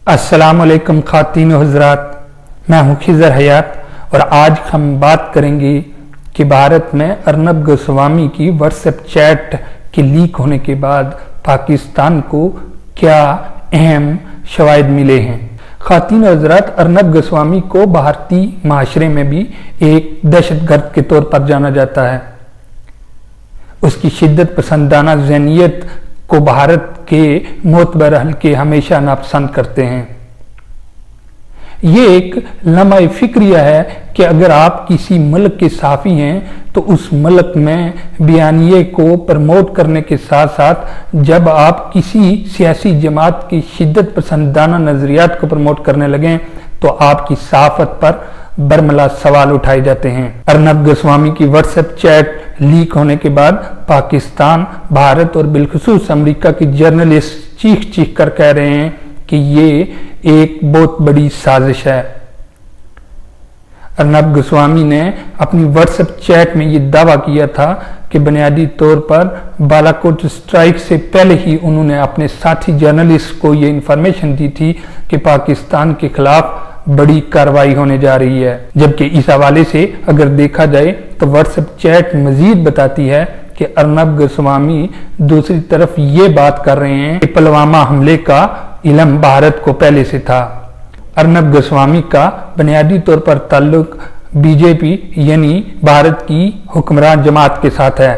अस्सलामुअलैकुम ख़ातीन व हज़रात, मैं हूँ खिज़र हयात और आज हम बात करेंगे कि भारत में अर्नब गोस्वामी की व्हाट्सएप चैट के लीक होने के बाद पाकिस्तान को क्या अहम शवाहिद मिले हैं। ख़ातीन व हज़रात, अर्नब गोस्वामी को भारतीय माशरे में भी एक दहशतगर्द के तौर पर जाना जाता है। उसकी शिद्दत पसंदाना ज़हनियत को भारत के मोतबर हल्के हमेशा नापसंद करते हैं। ये एक लम्हा फिक्रिया है कि अगर आप किसी मुल्क के साफ़ी हैं तो उस मुल्क में बयानिए को प्रमोट करने के साथ साथ जब आप किसी सियासी जमात की शिद्दत पसंदाना नज़रियात को प्रमोट करने लगें तो आपकी सहाफ़त पर बरमला सवाल उठाए जाते हैं। अर्नब गोस्वामी की व्हाट्सएप चैट लीक होने के बाद पाकिस्तान, भारत और बिलखुसूस अमेरिका की जर्नलिस्ट चीख चीख कर कह रहे हैं कि ये एक बहुत बड़ी साजिश है। अर्नब गोस्वामी ने अपनी व्हाट्सएप चैट में ये दावा किया था कि बुनियादी तौर पर बालाकोट स्ट्राइक से पहले ही उन्होंने अपने साथी जर्नलिस्ट को ये इंफॉर्मेशन दी थी कि पाकिस्तान के खिलाफ बड़ी कार्रवाई होने जा रही है। जबकि इस हवाले से अगर देखा जाए तो व्हाट्सएप चैट मजीद बताती है कि अर्नब गोस्वामी दूसरी तरफ ये बात कर रहे हैं कि पुलवामा हमले का इल्म भारत को पहले से था। अर्नब गोस्वामी का बुनियादी तौर पर ताल्लुक बीजेपी यानी भारत की हुक्मरान जमात के साथ है।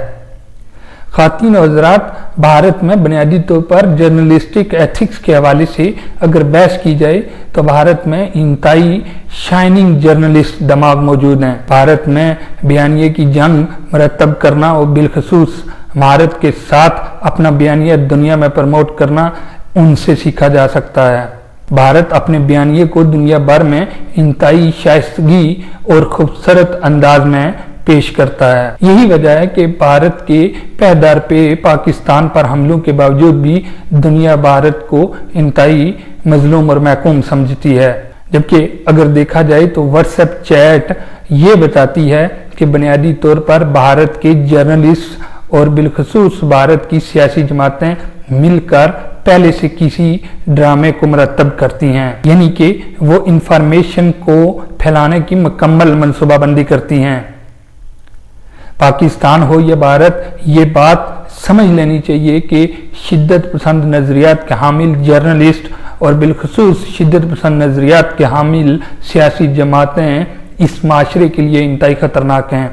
ख़ातीन व हज़रात, भारत में बुनियादी तौर पर जर्नलिस्टिक एथिक्स के हवाले से अगर बहस की जाए तो भारत में इंतहाई शाइनिंग जर्नलिस्ट दिमाग मौजूद हैं। भारत में बयानिए की जंग मरतब करना और बिलखसूस भारत के साथ अपना बयानिया दुनिया में प्रमोट करना उनसे सीखा जा सकता है। भारत अपने बयानिए को दुनिया भर में इंतहाई शाइस्तगी और खूबसूरत अंदाज में पेश करता है। यही वजह है कि भारत के पैदार पे पाकिस्तान पर हमलों के बावजूद भी दुनिया भारत को इंतहाई मजलूम और महकूम समझती है। जबकि अगर देखा जाए तो व्हाट्सएप चैट ये बताती है कि बुनियादी तौर पर भारत के जर्नलिस्ट और बिलखसूस भारत की सियासी जमातें मिलकर पहले से किसी ड्रामे को मरतब करती हैं, यानी कि वो इंफॉर्मेशन को फैलाने की मुकम्मल मनसूबाबंदी करती हैं। पाकिस्तान हो या भारत, ये बात समझ लेनी चाहिए कि शिद्दत पसंद नज़रियात के हामिल जर्नलिस्ट और बिलखसूस शिद्दत पसंद नज़रियात के हामिल सियासी जमातें इस माशरे के लिए इंतहाई खतरनाक हैं।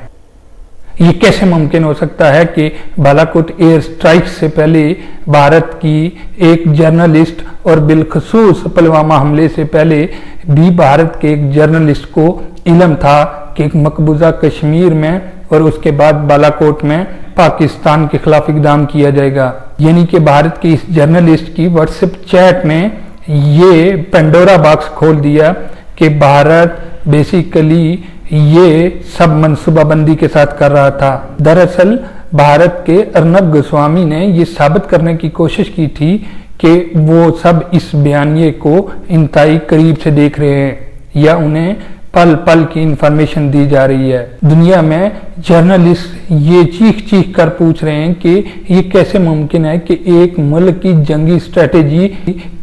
ये कैसे मुमकिन हो सकता है कि बालाकोट एयर स्ट्राइक से पहले भारत की एक जर्नलिस्ट और बिलखसूस पुलवामा हमले से पहले भी भारत के एक जर्नलिस्ट को इल्म था कि मकबूजा कश्मीर में और उसके बाद बालाकोट में पाकिस्तान के खिलाफ इकदाम किया जाएगा। यानी कि भारत के इस जर्नलिस्ट की व्हाट्सएप चैट में ये पेंडोरा बॉक्स खोल दिया कि भारत बेसिकली ये सब मनसूबाबंदी के साथ कर रहा था। दरअसल भारत के अर्नब गोस्वामी ने ये साबित करने की कोशिश की थी कि वो सब इस बयानिए को इंतहाई करीब से देख रहे हैं या उन्हें पल पल की इंफॉर्मेशन दी जा रही है। दुनिया में जर्नलिस्ट ये चीख चीख कर पूछ रहे हैं कि ये कैसे मुमकिन है कि एक मुल्क की जंगी स्ट्रेटेजी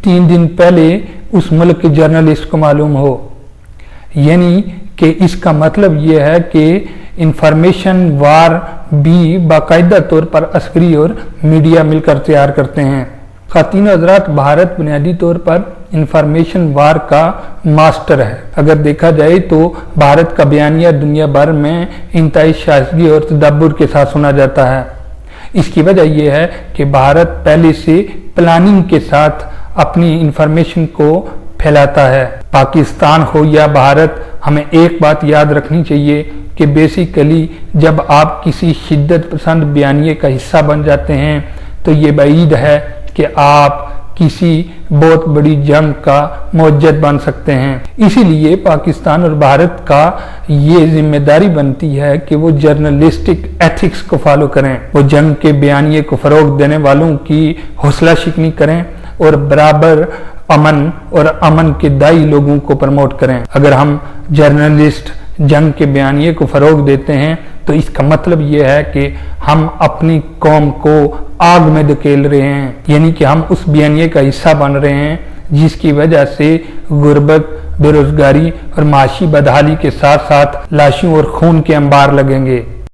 3 दिन पहले उस मुल्क के जर्नलिस्ट को मालूम हो। यानी कि इसका मतलब ये है कि इंफॉर्मेशन वार भी बाकायदा तौर पर अस्करी और मीडिया मिलकर तैयार करते हैं। ख़ातीन व हज़रात, भारत बुनियादी तौर पर इंफॉर्मेशन वार का मास्टर है। अगर देखा जाए तो भारत का बयानिया दुनिया भर में इंतहाई शाइस्तगी और तदब्बुर के साथ सुना जाता है। इसकी वजह यह है कि भारत पहले से प्लानिंग के साथ अपनी इंफॉर्मेशन को फैलाता है। पाकिस्तान हो या भारत, हमें एक बात याद रखनी चाहिए कि बेसिकली जब आप किसी शिद्दत पसंद बयानिए का हिस्सा बन जाते हैं तो ये बाइद है कि आप किसी बहुत बड़ी जंग का मौजद बन सकते हैं। इसीलिए पाकिस्तान और भारत का ये जिम्मेदारी बनती है कि वो जर्नलिस्टिक एथिक्स को फॉलो करें, वो जंग के बयानिए को फरोग देने वालों की हौसला शिकनी करें और बराबर अमन और अमन के दाई लोगों को प्रमोट करें। अगर हम जर्नलिस्ट जंग के बयानिए को फरोग देते हैं तो इसका मतलब यह है कि हम अपनी कौम को आग में धकेल रहे हैं, यानी कि हम उस बयानिए का हिस्सा बन रहे हैं جس کی وجہ سے غربت، بے روزگاری اور معاشی بدحالی کے ساتھ ساتھ لاشوں اور خون کے انبار لگیں گے۔